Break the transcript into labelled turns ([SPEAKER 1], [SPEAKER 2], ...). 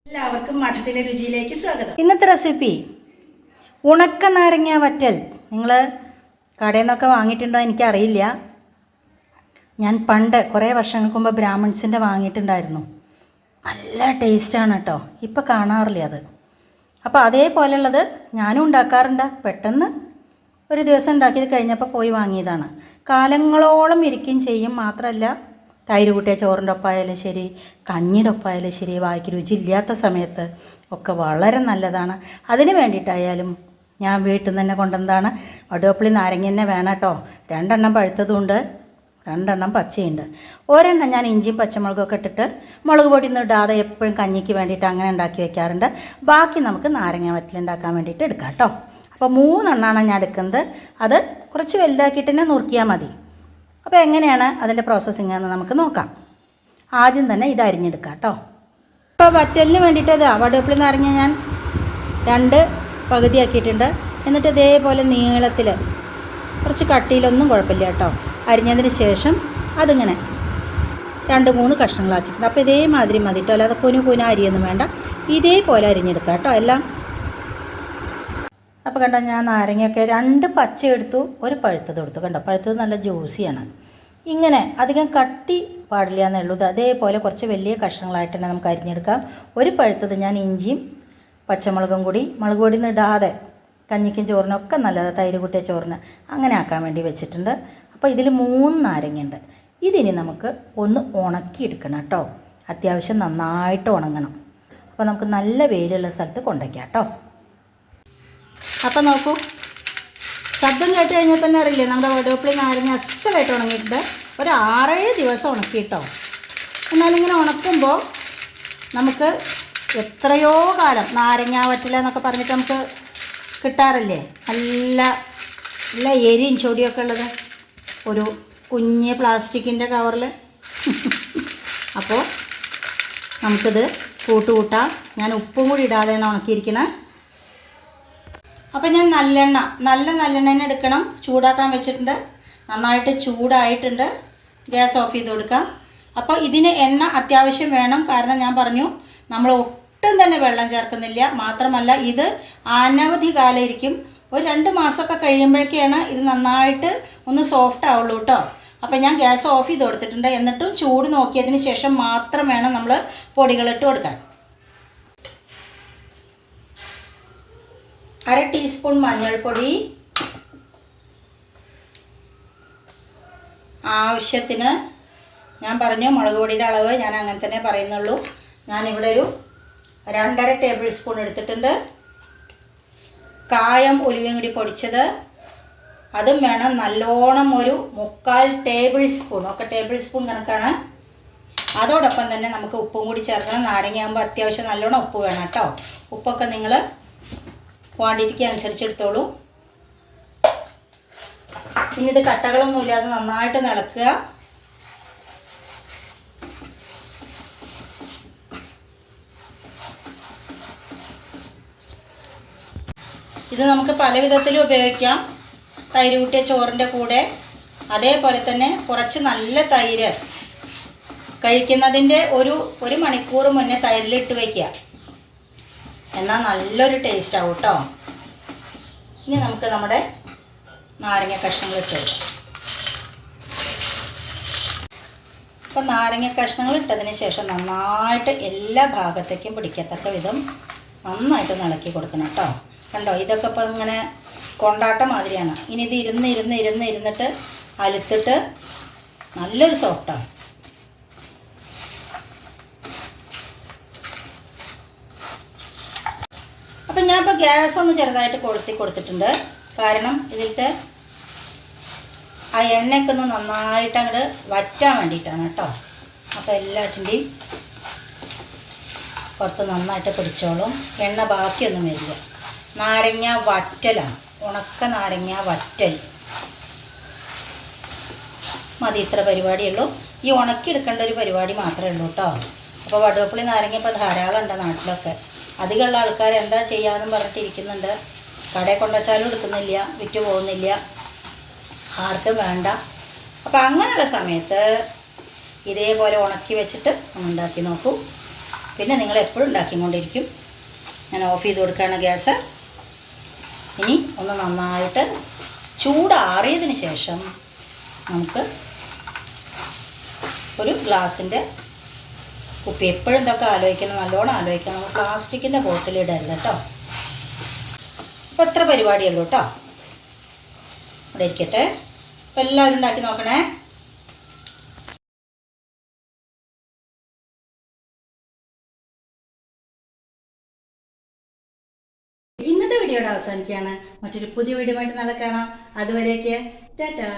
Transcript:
[SPEAKER 1] എല്ലാവർക്കും മഠത്തിലെ രുചിയിലേക്ക് സ്വാഗതം.
[SPEAKER 2] ഇന്നത്തെ റെസിപ്പി ഉണക്ക നാരങ്ങ വറ്റൽ. നിങ്ങൾ കടയിൽ നിന്നൊക്കെ വാങ്ങിയിട്ടുണ്ടോ എനിക്കറിയില്ല. ഞാൻ പണ്ട് കുറേ വർഷങ്ങൾക്ക് മുമ്പ് ബ്രാഹ്മിൺസിൻ്റെ വാങ്ങിയിട്ടുണ്ടായിരുന്നു. നല്ല ടേസ്റ്റാണ് കേട്ടോ. ഇപ്പം കാണാറില്ല അത്. അപ്പോൾ അതേപോലെയുള്ളത് ഞാനും ഉണ്ടാക്കാറുണ്ട്. പെട്ടെന്ന് ഒരു ദിവസം ഉണ്ടാക്കിയത് കഴിഞ്ഞപ്പോൾ പോയി വാങ്ങിയതാണ്. കാലങ്ങളോളം ഇരിക്കുകയും ചെയ്യും. മാത്രമല്ല തൈര് കൂട്ടിയ ചോറിൻ്റെ ഒപ്പമായാലും ശരി, കഞ്ഞിയുടെ ഒപ്പമായാലും ശരി, വായിക്ക് രുചിയില്ലാത്ത സമയത്ത് ഒക്കെ വളരെ നല്ലതാണ്. അതിന് വേണ്ടിയിട്ടായാലും ഞാൻ വീട്ടിൽ നിന്ന് തന്നെ കൊണ്ടുവന്നതാണ്. വടുവപ്പുളി നാരങ്ങ തന്നെ വേണം കേട്ടോ. 2 എണ്ണം പഴുത്തതുണ്ട്, 2 എണ്ണം പച്ചയുണ്ട്. ഒരെണ്ണം ഞാൻ ഇഞ്ചിയും പച്ചമുളകൊക്കെ ഇട്ടിട്ട് മുളക് പൊടി ഒന്നും ഇടാതെ എപ്പോഴും കഞ്ഞിക്ക് വേണ്ടിയിട്ട് അങ്ങനെ ഉണ്ടാക്കി വയ്ക്കാറുണ്ട്. ബാക്കി നമുക്ക് നാരങ്ങ വറ്റലുണ്ടാക്കാൻ വേണ്ടിയിട്ട് എടുക്കാം കേട്ടോ. അപ്പോൾ 3 എണ്ണമാണ് ഞാൻ എടുക്കുന്നത്. അത് കുറച്ച് വലുതാക്കിയിട്ട് തന്നെ നുറുക്കിയാൽ മതി. അപ്പോൾ എങ്ങനെയാണ് അതിൻ്റെ പ്രോസസ്സിങ് എന്ന് നമുക്ക് നോക്കാം. ആദ്യം തന്നെ ഇത് അരിഞ്ഞെടുക്കാം കേട്ടോ. ഇപ്പോൾ വറ്റലിന് വേണ്ടിയിട്ട് വടുവപ്പുളി നാരങ്ങ ഞാൻ 2 പകുതിയാക്കിയിട്ടുണ്ട്. എന്നിട്ട് ഇതേപോലെ നീളത്തിൽ, കുറച്ച് കട്ടിയിലൊന്നും കുഴപ്പമില്ല കേട്ടോ, അരിഞ്ഞതിന് ശേഷം അതിങ്ങനെ 2-3 കഷ്ണങ്ങളാക്കിയിട്ടുണ്ട്. അപ്പോൾ ഇതേമാതിരി മതി കേട്ടോ. അല്ലാതെ കുന അരിയൊന്നും വേണ്ട. ഇതേപോലെ അരിഞ്ഞെടുക്കാം കേട്ടോ എല്ലാം. അപ്പോൾ കണ്ടോ, ഞാൻ നാരങ്ങയൊക്കെ 2 പച്ച എടുത്തു, 1 പഴുത്തത് എടുത്തു. കണ്ടോ, പഴുത്തത് നല്ല ജ്യൂസിയാണ്. ഇങ്ങനെ അധികം കട്ടി പാടില്ല എന്നേ ഉള്ളൂ. അതേപോലെ കുറച്ച് വലിയ കഷ്ണങ്ങളായിട്ട് തന്നെ നമുക്ക് അരിഞ്ഞെടുക്കാം. 1 പഴുത്തത് ഞാൻ ഇഞ്ചിയും പച്ചമുളകും കൂടി മുളക് പൊടി ഇടാതെ കഞ്ഞിക്കും ചോറിനൊക്കെ നല്ലത്, തൈര് കൂട്ടിയ ചോറിന് അങ്ങനെ ആക്കാൻ വേണ്ടി വെച്ചിട്ടുണ്ട്. അപ്പോൾ ഇതിൽ 3 നാരങ്ങയുണ്ട്. ഇതിനി നമുക്ക് ഒന്ന് ഉണക്കിയെടുക്കണം കേട്ടോ. അത്യാവശ്യം നന്നായിട്ട് ഉണങ്ങണം. അപ്പോൾ നമുക്ക് നല്ല വെയിലുള്ള സ്ഥലത്ത് കൊണ്ടുവയ്ക്കാം കേട്ടോ. അപ്പോൾ നോക്കൂ, ശബ്ദം കേട്ട് കഴിഞ്ഞാൽ തന്നെ അറിയില്ലേ നമ്മുടെ വടുവപ്പുളി നാരങ്ങ അസലായിട്ട് ഉണങ്ങിയിട്ടുണ്ട്. ഒരു 6-7 ദിവസം ഉണക്കിയിട്ടോ. എന്നാലിങ്ങനെ ഉണക്കുമ്പോൾ നമുക്ക് എത്രയോ കാലം നാരങ്ങ വറ്റില എന്നൊക്കെ പറഞ്ഞിട്ട് നമുക്ക് കിട്ടാറില്ലേ, നല്ല നല്ല എരിയും ചൊടിയൊക്കെ ഉള്ളത് ഒരു കുഞ്ഞ് പ്ലാസ്റ്റിക്കിൻ്റെ കവറിൽ. അപ്പോൾ നമുക്കിത് കൂട്ടാം. ഞാൻ ഉപ്പും കൂടി ഇടാതെയാണ് ഉണക്കിയിരിക്കണേ. അപ്പോൾ ഞാൻ നല്ലെണ്ണ തന്നെ എടുക്കണം. ചൂടാക്കാൻ വെച്ചിട്ടുണ്ട്. നന്നായിട്ട് ചൂടായിട്ടുണ്ട്. ഗ്യാസ് ഓഫ് ചെയ്ത് കൊടുക്കാം. അപ്പോൾ ഇതിന് എണ്ണ അത്യാവശ്യം വേണം. കാരണം ഞാൻ പറഞ്ഞു, നമ്മൾ ഒട്ടും തന്നെ വെള്ളം ചേർക്കുന്നില്ല. മാത്രമല്ല ഇത് അനവധി കാലം ഇരിക്കും. ഒരു 2 മാസമൊക്കെ കഴിയുമ്പോഴേക്കാണ് ഇത് നന്നായിട്ട് ഒന്ന് സോഫ്റ്റ് ആവുള്ളൂ കേട്ടോ. അപ്പോൾ ഞാൻ ഗ്യാസ് ഓഫ് ചെയ്ത് കൊടുത്തിട്ടുണ്ട്. എന്നിട്ടും ചൂട് നോക്കിയതിന് ശേഷം മാത്രം വേണം നമ്മൾ പൊടികളിട്ട് കൊടുക്കാൻ. 1/2 ടീസ്പൂൺ മഞ്ഞൾപ്പൊടി, ആവശ്യത്തിന്, ഞാൻ പറഞ്ഞു മുളക് പൊടിയുടെ അളവ് ഞാൻ അങ്ങനെ തന്നെ പറയുന്നുള്ളൂ. ഞാനിവിടെ ഒരു 2.5 ടേബിൾ സ്പൂൺ എടുത്തിട്ടുണ്ട്. കായം ഉലുവയും കൂടി പൊടിച്ചത് അതും വേണം. നല്ലോണം ഒരു 3/4 ടേബിൾ സ്പൂൺ, ഒക്കെ ടേബിൾ സ്പൂൺ കണക്കാണ്. അതോടൊപ്പം തന്നെ നമുക്ക് ഉപ്പും കൂടി ചേർക്കണം. നാരങ്ങയാകുമ്പോൾ അത്യാവശ്യം നല്ലോണം ഉപ്പ് വേണം കേട്ടോ. ഉപ്പൊക്കെ നിങ്ങൾ ക്വാണ്ടിറ്റിക്ക് അനുസരിച്ച് എടുത്തോളൂ. ഇനി ഇത് കട്ടകളൊന്നും ഇല്ലാതെ നന്നായിട്ട് ഇളക്കുക. ഇത് നമുക്ക് പല വിധത്തിലും ഉപയോഗിക്കാം. തൈര് കൂട്ടിയ ചോറിൻ്റെ കൂടെ, അതേപോലെ തന്നെ കുറച്ച് നല്ല തൈര് കഴിക്കുന്നതിൻ്റെ ഒരു മണിക്കൂർ മുന്നേ തൈരിലിട്ട് വയ്ക്കുക. എന്നാൽ നല്ലൊരു ടേസ്റ്റ് ആവും കേട്ടോ. ഇനി നമുക്ക് നമ്മുടെ നാരങ്ങ കഷ്ണങ്ങൾ ഇട്ട് കൊടുക്കാം. അപ്പോൾ നാരങ്ങ കഷ്ണങ്ങൾ ഇട്ടതിന് ശേഷം നന്നായിട്ട് എല്ലാ ഭാഗത്തേക്കും പിടിക്കത്തക്ക വിധം നന്നായിട്ട് ഇളക്കി കൊടുക്കണം കേട്ടോ. കണ്ടോ, ഇതൊക്കെ ഇപ്പോൾ ഇങ്ങനെ കൊണ്ടാട്ട മാതിരിയാണ്. ഇനി ഇത് ഇരുന്നിട്ട് അലുത്തിട്ട് നല്ലൊരു സോഫ്റ്റാണ്. അപ്പം ഞാനിപ്പോൾ ഗ്യാസ് ഒന്ന് ചെറുതായിട്ട് കൊളുത്തി കൊടുത്തിട്ടുണ്ട്. കാരണം ഇതിലത്തെ ആ എണ്ണയൊക്കെ ഒന്ന് നന്നായിട്ട് അങ്ങോട്ട് വറ്റാൻ വേണ്ടിയിട്ടാണ് കേട്ടോ. അപ്പോൾ എല്ലാറ്റിൻ്റെയും പുറത്ത് നന്നായിട്ട് പിടിച്ചോളും. എണ്ണ ബാക്കിയൊന്നും വരില്ല. നാരങ്ങ വറ്റലാണ്, ഉണക്ക നാരങ്ങ വറ്റൽ മതി. ഇത്ര പരിപാടിയുള്ളൂ. ഈ ഉണക്കിയെടുക്കേണ്ട ഒരു പരിപാടി മാത്രമേ ഉള്ളൂ കേട്ടോ. അപ്പോൾ വടുവപ്പുളി നാരങ്ങ ഇപ്പോൾ ധാരാളം ഉണ്ട് നാട്ടിലൊക്കെ. അധികമുള്ള ആൾക്കാർ എന്താ ചെയ്യാമെന്നും പറഞ്ഞിട്ടിരിക്കുന്നുണ്ട്. കടയിൽ കൊണ്ടുവച്ചാലും എടുക്കുന്നില്ല, വിറ്റ് പോകുന്നില്ല, ആർക്കും വേണ്ട. അപ്പോൾ അങ്ങനെയുള്ള സമയത്ത് ഇതേപോലെ ഉണക്കി വെച്ചിട്ട് ഉണ്ടാക്കി നോക്കൂ. പിന്നെ നിങ്ങൾ എപ്പോഴും ഉണ്ടാക്കിക്കൊണ്ടിരിക്കും. ഞാൻ ഓഫ് ചെയ്ത് കൊടുക്കുകയാണ് ഗ്യാസ്. ഇനി ഒന്ന് നന്നായിട്ട് ചൂടാറിയതിന് ശേഷം നമുക്ക് ഒരു ഗ്ലാസിൻ്റെ കുപ്പി, എപ്പോഴും ഇതൊക്കെ ആലോചിക്കണം, നല്ലോണം ആലോചിക്കണം. നമ്മൾ പ്ലാസ്റ്റിക്കിൻ്റെ ബോട്ടിലിടരുത് കേട്ടോ. അപ്പോൾ എത്ര പരിപാടിയുള്ളൂ കേട്ടോ. ഇവിടെ ഇരിക്കട്ടെ. അപ്പോൾ എല്ലാവരും ഉണ്ടാക്കി നോക്കണേ. ഇന്നത്തെ വീഡിയോയുടെ അവസാനിക്കുകയാണ്. മറ്റൊരു പുതിയ വീഡിയോ ആയിട്ട് നാളെ കാണാം. അതുവരേക്ക് ടാറ്റാ.